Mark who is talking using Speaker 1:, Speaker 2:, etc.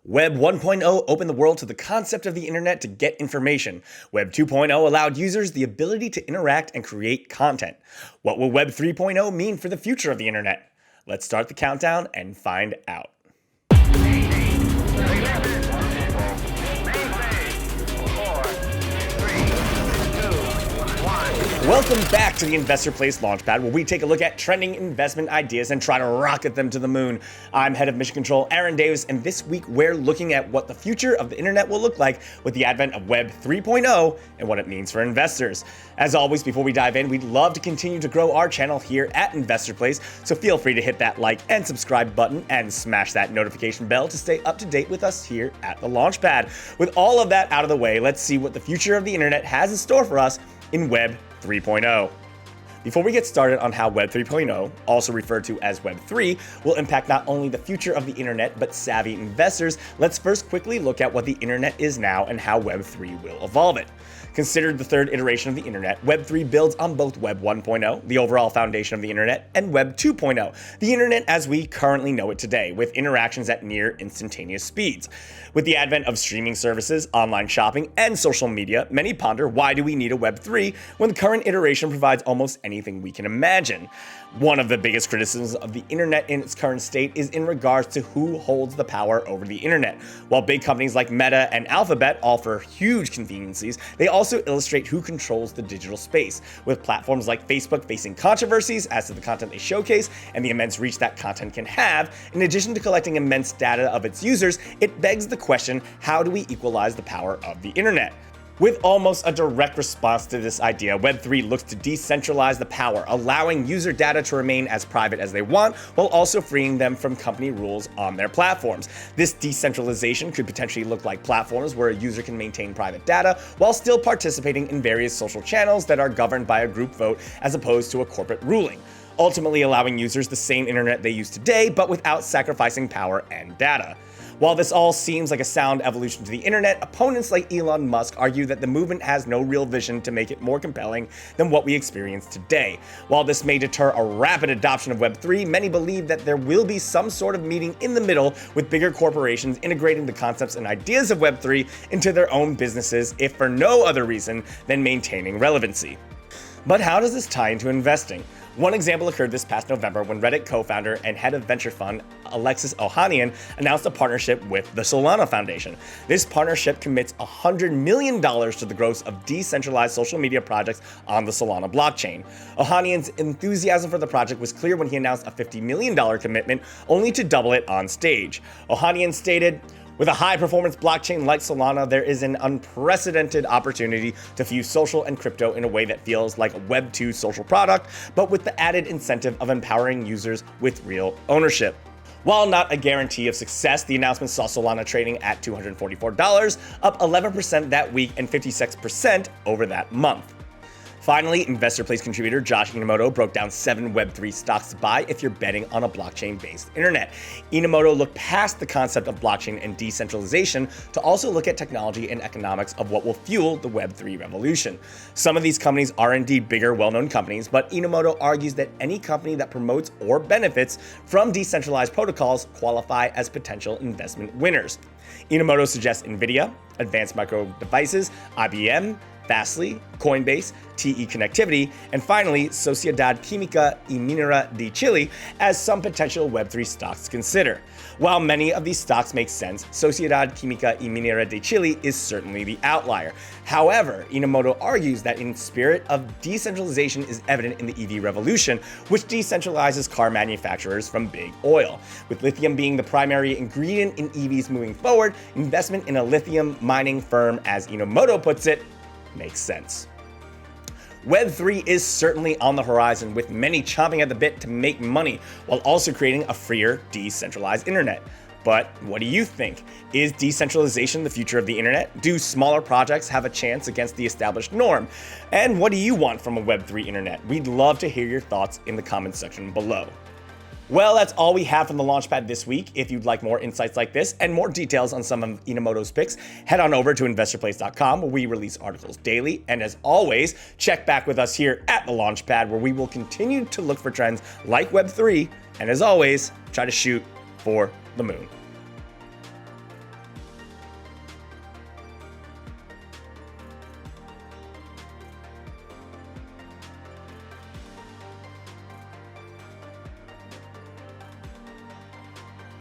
Speaker 1: Web 1.0 opened the world to the concept of the internet to get information. Web 2.0 allowed users the ability to interact and create content. What will Web 3.0 mean for the future of the internet? Let's start the countdown and find out. Welcome back to the Investor Place Launchpad, where we take a look at trending investment ideas and try to rocket them to the moon. I'm Head of Mission Control, Aaron Davis, and this week we're looking at what the future of the internet will look like with the advent of Web 3.0 and what it means for investors. As always, before we dive in, we'd love to continue to grow our channel here at Investor Place, so feel free to hit that like and subscribe button and smash that notification bell to stay up to date with us here at the Launchpad. With all of that out of the way, let's see what the future of the internet has in store for us in Web 3.0. Before we get started on how Web 3.0, also referred to as Web 3, will impact not only the future of the internet but savvy investors, let's first quickly look at what the internet is now and how Web 3 will evolve it. Considered the third iteration of the internet, Web 3 builds on both Web 1.0, the overall foundation of the internet, and Web 2.0, the internet as we currently know it today, with interactions at near instantaneous speeds. With the advent of streaming services, online shopping, and social media, many ponder, why do we need a Web 3 when the current iteration provides almost anything we can imagine? One of the biggest criticisms of the internet in its current state is in regards to who holds the power over the internet. While big companies like Meta and Alphabet offer huge conveniences, they also illustrate who controls the digital space, with platforms like Facebook facing controversies as to the content they showcase and the immense reach that content can have. In addition to collecting immense data of its users, it begs the question, how do we equalize the power of the internet? With almost a direct response to this idea, Web 3 looks to decentralize the power, allowing user data to remain as private as they want, while also freeing them from company rules on their platforms. This decentralization could potentially look like platforms where a user can maintain private data while still participating in various social channels that are governed by a group vote as opposed to a corporate ruling, ultimately allowing users the same internet they use today, but without sacrificing power and data. While this all seems like a sound evolution to the internet, opponents like Elon Musk argue that the movement has no real vision to make it more compelling than what we experience today. While this may deter a rapid adoption of Web 3, many believe that there will be some sort of meeting in the middle, with bigger corporations integrating the concepts and ideas of Web 3 into their own businesses, if for no other reason than maintaining relevancy. But how does this tie into investing? One example occurred this past November when Reddit co-founder and head of venture fund Alexis Ohanian announced a partnership with the Solana Foundation. This partnership commits $100 million to the growth of decentralized social media projects on the Solana blockchain. Ohanian's enthusiasm for the project was clear when he announced a $50 million commitment, only to double it on stage. Ohanian stated, "With a high-performance blockchain like Solana, there is an unprecedented opportunity to fuse social and crypto in a way that feels like a Web 2 social product, but with the added incentive of empowering users with real ownership." While not a guarantee of success, the announcement saw Solana trading at $244, up 11% that week and 56% over that month. Finally, Investor Place contributor Josh Inamoto broke down 7 Web3 stocks to buy if you're betting on a blockchain-based internet. Inamoto looked past the concept of blockchain and decentralization to also look at technology and economics of what will fuel the Web3 revolution. Some of these companies are indeed bigger, well-known companies, but Inamoto argues that any company that promotes or benefits from decentralized protocols qualify as potential investment winners. Inamoto suggests Nvidia, Advanced Micro Devices, IBM, Fastly, Coinbase, TE Connectivity, and finally, Sociedad Química y Minera de Chile as some potential Web3 stocks to consider. While many of these stocks make sense, Sociedad Química y Minera de Chile is certainly the outlier. However, Inamoto argues that in spirit of decentralization is evident in the EV revolution, which decentralizes car manufacturers from big oil. With lithium being the primary ingredient in EVs moving forward, investment in a lithium mining firm, as Inamoto puts it, makes sense. Web 3 is certainly on the horizon, with many chomping at the bit to make money while also creating a freer, decentralized internet. But what do you think? Is decentralization the future of the internet? Do smaller projects have a chance against the established norm? And what do you want from a Web 3 internet? We'd love to hear your thoughts in the comments section below. Well, that's all we have from the Launchpad this week. If you'd like more insights like this and more details on some of Inamoto's picks, head on over to investorplace.com, where we release articles daily. And as always, check back with us here at the Launchpad, where we will continue to look for trends like Web3. And as always, try to shoot for the moon.